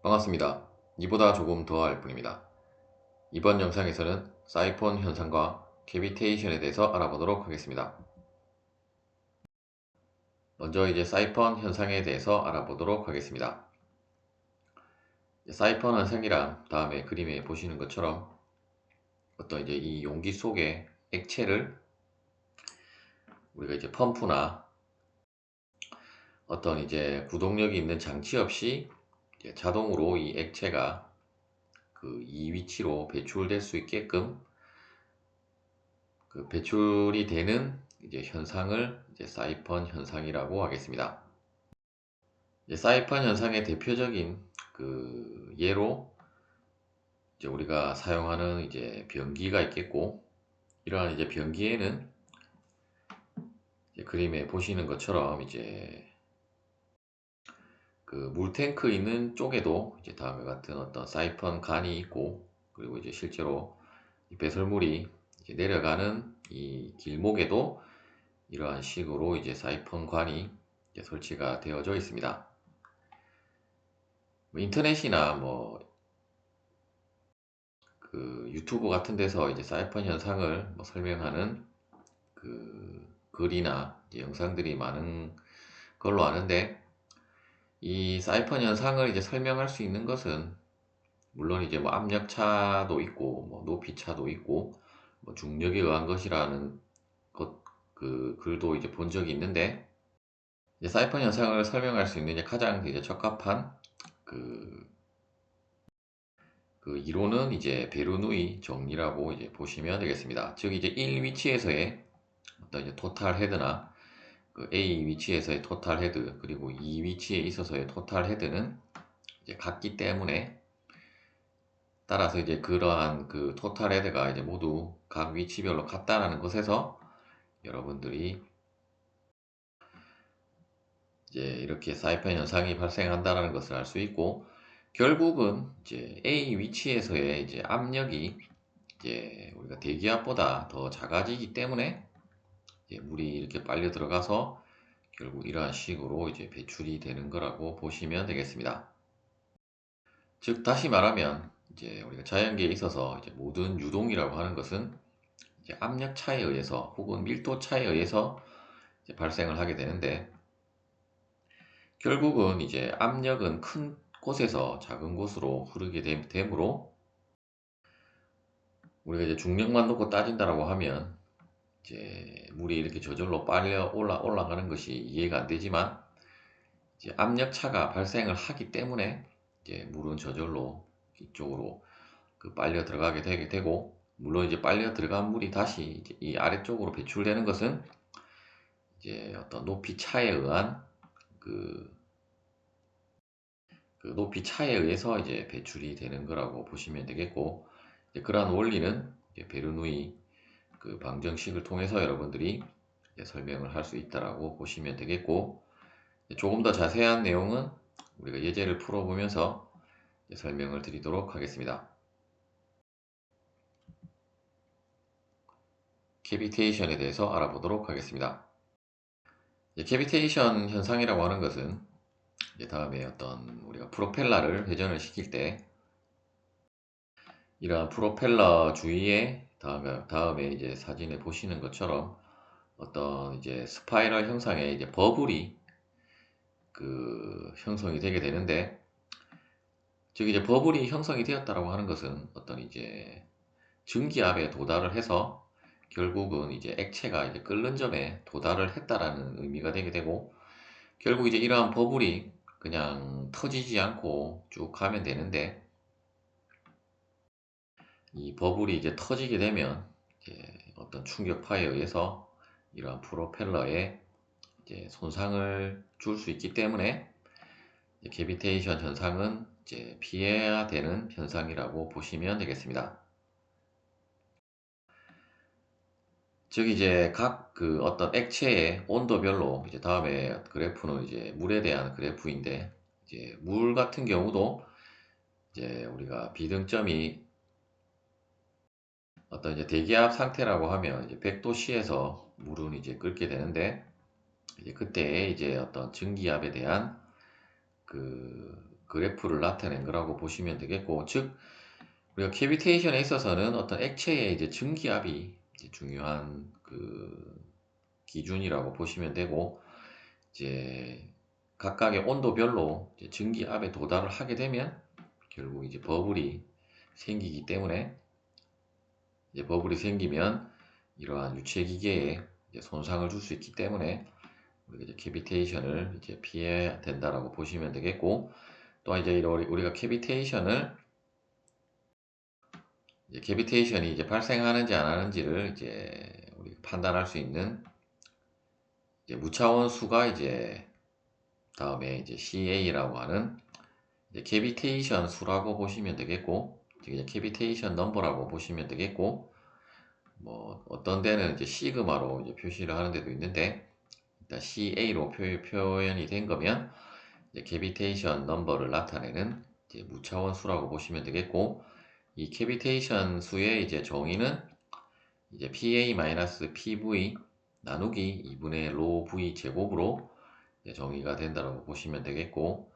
반갑습니다. 이보다 조금 더 할 뿐입니다. 이번 영상에서는 사이폰 현상과 캐비테이션에 대해서 알아보도록 하겠습니다. 먼저 사이폰 현상에 대해서 알아보도록 하겠습니다. 사이폰 현상이란 다음에 그림에 보시는 것처럼 어떤 이 용기 속에 액체를 우리가 펌프나 어떤 구동력이 있는 장치 없이 자동으로 이 액체가 이 위치로 배출될 수 있게끔 배출이 되는 현상을 사이폰 현상이라고 하겠습니다. 사이폰 현상의 대표적인 예로 우리가 사용하는 변기가 있겠고, 이러한 변기에는 그림에 보시는 것처럼 물탱크 있는 쪽에도 다음과 같은 어떤 사이폰 간이 있고, 그리고 실제로 이 배설물이 내려가는 이 길목에도 이러한 식으로 사이폰 관이 설치가 되어져 있습니다. 인터넷이나 유튜브 같은 데서 사이폰 현상을 설명하는 글이나 영상들이 많은 걸로 아는데, 이 사이폰 현상을 설명할 수 있는 것은 물론 압력차도 있고 높이차도 있고 중력에 의한 것이라는 글도 본 적이 있는데, 사이폰 현상을 설명할 수 있는 가장 적합한 이론은 베르누이 정리라고 보시면 되겠습니다. 즉 1 위치에서의 어떤 토탈 헤드나 A 위치에서의 토탈 헤드, 그리고 2 위치에 있어서의 토탈 헤드는 같기 때문에, 따라서 그러한 토탈 헤드가 모두 각 위치별로 같다라는 것에서 여러분들이 이렇게 사이폰 현상이 발생한다는 것을 알 수 있고, 결국은 A 위치에서의 압력이 우리가 대기압보다 더 작아지기 때문에 물이 이렇게 빨려 들어가서 결국 이러한 식으로 배출이 되는 거라고 보시면 되겠습니다. 즉 다시 말하면 우리가 자연계에 있어서 모든 유동이라고 하는 것은 압력 차에 의해서 혹은 밀도 차에 의해서 발생을 하게 되는데, 결국은 압력은 큰 곳에서 작은 곳으로 흐르게 되므로, 우리가 중력만 놓고 따진다라고 하면 물이 이렇게 저절로 빨려 올라가는 것이 이해가 안 되지만, 압력 차가 발생을 하기 때문에 물은 저절로 이쪽으로 빨려 들어가게 되고, 물론 빨려 들어간 물이 다시 이 아래쪽으로 배출되는 것은 어떤 높이 차에 의한 높이 차에 의해서 배출이 되는 거라고 보시면 되겠고, 그러한 원리는 베르누이 방정식을 통해서 여러분들이 설명을 할 수 있다라고 보시면 되겠고, 조금 더 자세한 내용은 우리가 예제를 풀어보면서 설명을 드리도록 하겠습니다. 캐비테이션에 대해서 알아보도록 하겠습니다. 캐비테이션 현상이라고 하는 것은 다음에 어떤 우리가 프로펠러를 회전을 시킬 때, 이러한 프로펠러 주위에 다음에 사진에 보시는 것처럼 어떤 스파이럴 형상의 버블이 형성이 되게 되는데, 즉 버블이 형성이 되었다라고 하는 것은 어떤 증기압에 도달을 해서 결국은 액체가 끓는 점에 도달을 했다라는 의미가 되게 되고, 결국 이러한 버블이 그냥 터지지 않고 쭉 가면 되는데, 이 버블이 터지게 되면 어떤 충격파에 의해서 이러한 프로펠러에 손상을 줄 수 있기 때문에, 캐비테이션 현상은 피해야 되는 현상이라고 보시면 되겠습니다. 즉 각 어떤 액체의 온도별로, 다음에 그래프는 물에 대한 그래프인데, 물 같은 경우도 우리가 비등점이 어떤 대기압 상태라고 하면 100도씨에서 물은 끓게 되는데, 그때 어떤 증기압에 대한 그래프를 나타낸 거라고 보시면 되겠고, 즉 우리가 캐비테이션에 있어서는 어떤 액체의 이제 증기압이 이제 중요한 그 기준이라고 보시면 되고, 이제 각각의 온도별로 이제 증기압에 도달을 하게 되면 결국 이제 버블이 생기기 때문에, 이제 버블이 생기면 이러한 유체 기계에 이제 손상을 줄 수 있기 때문에 우리가 이제 캐비테이션을 이제 피해야 된다라고 보시면 되겠고, 또 이제 우리가 캐비테이션이 이제 발생하는지 안 하는지를 이제 우리 판단할 수 있는 이제 무차원 수가 이제 다음에 이제 CA라고 하는 이제 캐비테이션 수라고 보시면 되겠고, 이제 캐비테이션 넘버라고 보시면 되겠고, 뭐 어떤 데는 이제 시그마로 이제 표시를 하는 데도 있는데, 일단 CA로 표현이 된 거면 이제 캐비테이션 넘버를 나타내는 이제 무차원 수라고 보시면 되겠고, 이 캐비테이션 수의 이제 정의는 이제 PA-PV 나누기 2분의 로 V 제곱으로 정의가 된다고 보시면 되겠고,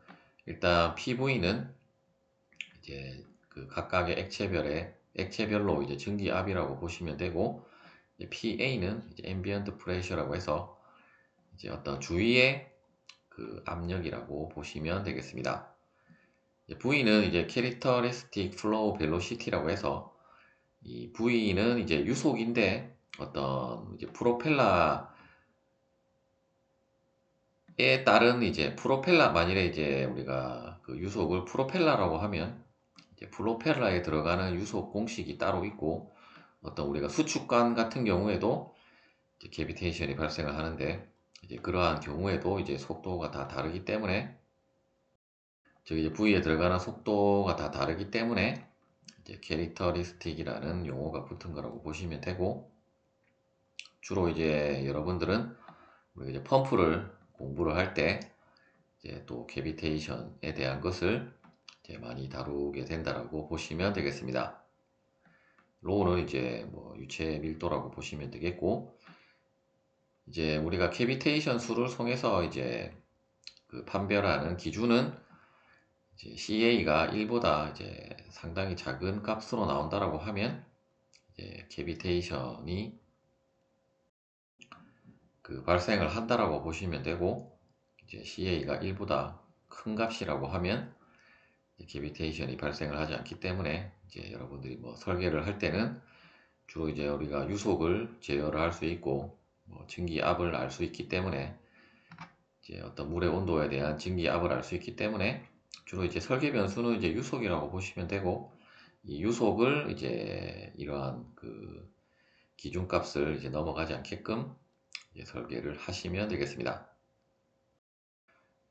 일단 PV는 이제 그 각각의 액체별로 이제 증기압이라고 보시면 되고, 이제 PA는 이제 ambient pressure라고 해서 이제 어떤 주위의 그 압력이라고 보시면 되겠습니다. V는 이제 characteristic flow velocity라고 해서, 이 V는 이제 유속인데 어떤 이제 프로펠러에 따른 이제 만일에 이제 우리가 그 유속을 프로펠러라고 하면 이제 프로펠러에 들어가는 유속 공식이 따로 있고, 어떤 우리가 수축관 같은 경우에도 이제 캐비테이션이 발생을 하는데, 이제 그러한 경우에도 이제 속도가 다 다르기 때문에, 즉 이제 V에 들어가는 속도가 다 다르기 때문에 이제 캐릭터리스틱이라는 용어가 붙은 거라고 보시면 되고, 주로 이제 여러분들은 우리가 이제 펌프를 공부를 할 때 이제 또 캐비테이션에 대한 것을 이제 많이 다루게 된다라고 보시면 되겠습니다. 로우는 이제 뭐 유체 밀도라고 보시면 되겠고, 이제 우리가 캐비테이션 수를 통해서 이제 그 판별하는 기준은 이제 CA가 1보다 이제 상당히 작은 값으로 나온다라고 하면 이제 캐비테이션이 그 발생을 한다라고 보시면 되고, 이제 CA가 1보다 큰 값이라고 하면 캐비테이션이 발생을 하지 않기 때문에, 이제 여러분들이 뭐 설계를 할 때는 주로 이제 우리가 유속을 제어를 할 수 있고 뭐 증기압을 알 수 있기 때문에, 이제 어떤 물의 온도에 대한 증기압을 알 수 있기 때문에 주로 이제 설계 변수는 이제 유속이라고 보시면 되고, 이 유속을 이제 이러한 그 기준값을 이제 넘어가지 않게끔 이제 설계를 하시면 되겠습니다.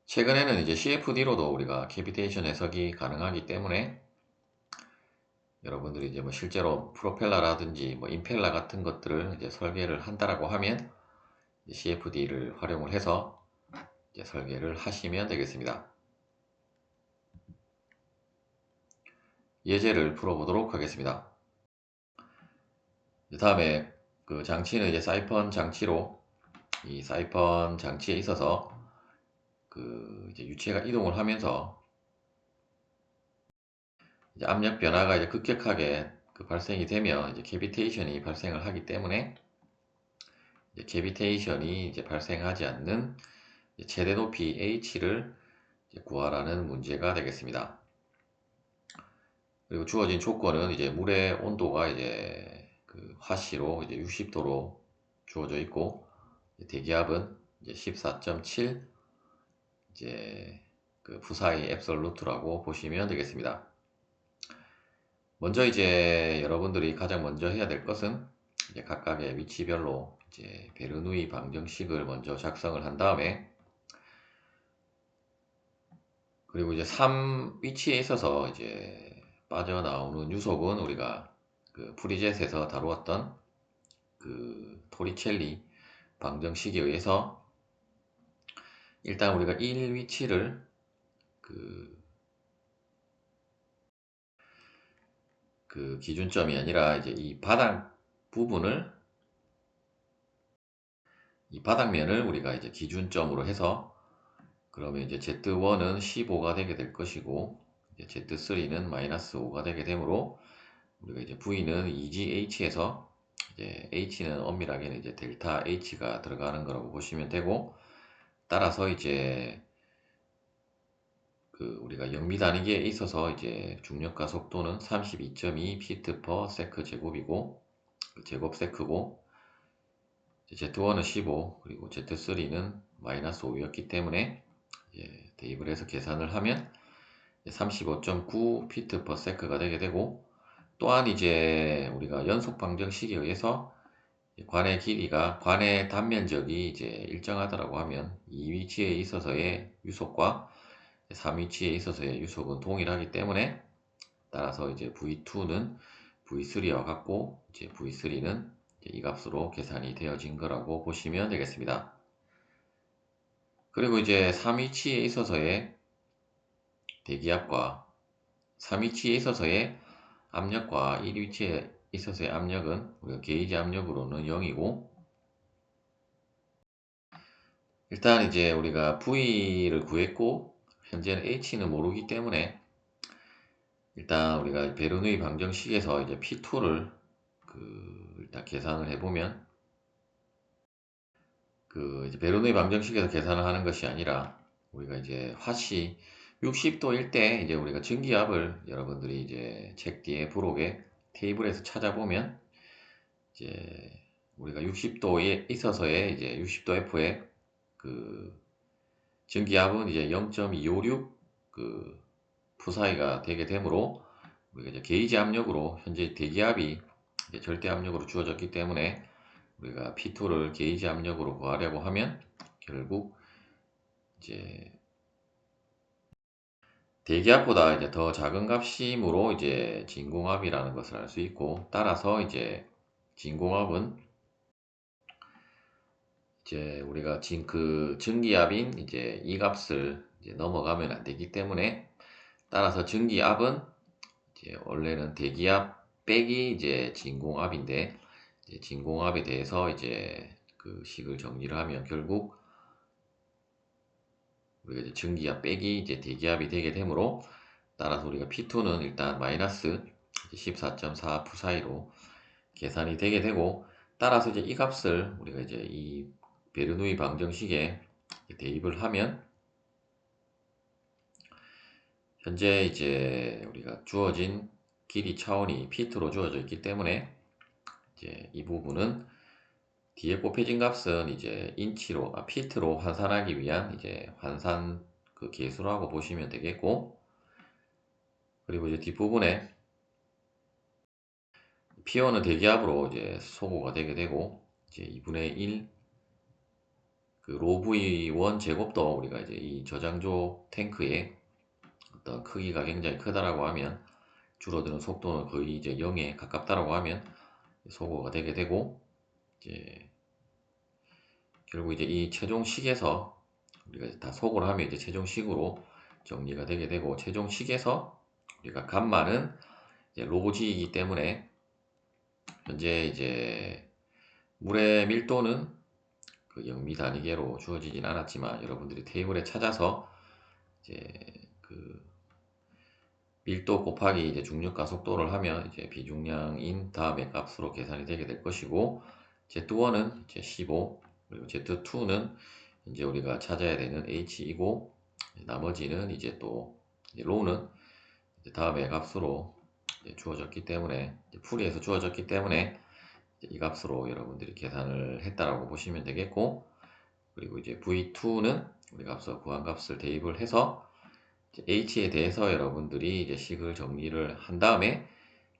최근에는 이제 CFD로도 우리가 캐비테이션 해석이 가능하기 때문에, 여러분들이 이제 뭐 실제로 프로펠러라든지 뭐 임펠러 같은 것들을 이제 설계를 한다라고 하면 CFD를 활용을 해서 이제 설계를 하시면 되겠습니다. 예제를 풀어보도록 하겠습니다. 다음에 그 장치는 이제 사이펀 장치로, 이 사이펀 장치에 있어서 그 이제 유체가 이동을 하면서 이제 압력 변화가 이제 급격하게 그 발생이 되면 이제 캐비테이션이 발생을 하기 때문에, 이제 캐비테이션이 이제 발생하지 않는 최대 높이 H를 이제 구하라는 문제가 되겠습니다. 그리고 주어진 조건은 이제 물의 온도가 이제 그 화씨로 이제 60도로 주어져 있고, 대기압은 이제 14.7 이제 그 부사의 앱솔루트라고 보시면 되겠습니다. 먼저 이제 여러분들이 가장 먼저 해야 될 것은 이제 각각의 위치별로 이제 베르누이 방정식을 먼저 작성을 한 다음에, 그리고 이제 3 위치에 있어서 이제 빠져나오는 유속은 우리가 그 프리젯에서 다루었던 그 토리첼리 방정식에 의해서 일단 우리가 1 위치를 그 기준점이 아니라 이제 이 바닥면을 우리가 이제 기준점으로 해서, 그러면 이제 Z1은 15가 되게 될 것이고, 이제 Z3는 마이너스 5가 되게 되므로, 우리가 이제 V는 2GH에서, 이제 H는 엄밀하게는 이제 델타 H가 들어가는 거라고 보시면 되고, 따라서 이제 우리가 영미 단위계에 있어서 이제 중력과 속도는 32.2 피트 퍼 세크 제곱이고, 제곱 세크고, Z1은 15, 그리고 Z3는 마이너스 5였기 때문에 대입을 해서 계산을 하면 35.9 피트 퍼 세크가 되게 되고, 또한 이제 우리가 연속 방정식에 의해서 관의 길이가, 관의 단면적이 이제 일정하다라고 하면 이 위치에 있어서의 유속과 3위치에 있어서의 유속은 동일하기 때문에, 따라서 이제 V2는 V3와 같고, 이제 V3는 이 값으로 계산이 되어진 거라고 보시면 되겠습니다. 그리고 이제 3위치에 있어서의 대기압과 3위치에 있어서의 압력과 1위치에 있어서의 압력은 우리가 게이지 압력으로는 0이고, 일단 이제 우리가 V를 구했고 현재는 H는 모르기 때문에, 일단 우리가 베르누이 방정식에서 이제 P2를 일단 계산을 해보면, 이제 베르누이 방정식에서 계산을 하는 것이 아니라, 우리가 이제 화씨 60도일 때 이제 우리가 증기압을 여러분들이 이제 책 뒤에 부록에 테이블에서 찾아보면, 이제 우리가 60도에 있어서의 이제 60도 F의 증기압은 이제 0.256 푸사이가 되게 되므로, 우리가 이제 게이지 압력으로 현재 대기압이 이제 절대 압력으로 주어졌기 때문에, 우리가 P2를 게이지 압력으로 구하려고 하면 결국 이제 대기압보다 이제 더 작은 값이므로 이제 진공압이라는 것을 알 수 있고, 따라서 이제 진공압은 이제 우리가 증기압인 이제 이 값을 이제 넘어가면 안 되기 때문에, 따라서 증기압은 이제 원래는 대기압 빼기 이제 진공압인데, 이제 진공압에 대해서 이제 식을 정리를 하면 결국 우리가 이제 증기압 빼기 이제 대기압이 되게 되므로, 따라서 우리가 P2는 일단 마이너스 14.4 푸사이로 계산이 되게 되고, 따라서 이제 이 값을 우리가 이제 이 베르누이 방정식에 대입을 하면, 현재 이제 우리가 주어진 길이 차원이 피트로 주어져 있기 때문에, 이제 이 부분은 뒤에 곱해진 값은 이제 피트로 환산하기 위한 이제 환산 계수라고 보시면 되겠고, 그리고 이제 뒷부분에 P1은 대기압으로 이제 소거가 되게 되고, 이제 2분의 1 로 V1 제곱도 우리가 이제 이 저장조 탱크의 어떤 크기가 굉장히 크다라고 하면, 줄어드는 속도는 거의 이제 0에 가깝다라고 하면 소거가 되게 되고, 이제 결국 이제 이 최종식에서 우리가 다 소거를 하면 이제 최종식으로 정리가 되게 되고, 최종식에서 우리가 감마는 이제 로지이기 때문에, 현재 이제 물의 밀도는 영미 단위계로 주어지진 않았지만, 여러분들이 테이블에 찾아서 이제 밀도 곱하기 이제 중력과 속도를 하면 이제 비중량인 다음의 값으로 계산이 되게 될 것이고, Z1은 이제 15, 그리고 Z2는 이제 우리가 찾아야 되는 H이고, 나머지는 이제 또 로는 이제 다음의 값으로 이제 주어졌기 때문에, 풀이에서 주어졌기 때문에 이 값으로 여러분들이 계산을 했다라고 보시면 되겠고, 그리고 이제 V2는 우리가 앞서 구한 값을 대입을 해서 H에 대해서 여러분들이 이제 식을 정리를 한 다음에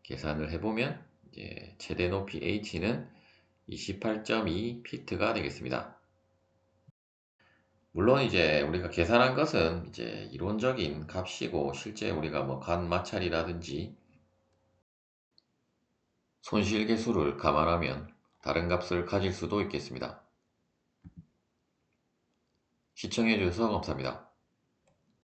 계산을 해보면, 이제 최대 높이 H는 28.2 피트가 되겠습니다. 물론 이제 우리가 계산한 것은 이제 이론적인 값이고, 실제 우리가 뭐 간 마찰이라든지 손실 계수를 감안하면 다른 값을 가질 수도 있겠습니다. 시청해주셔서 감사합니다.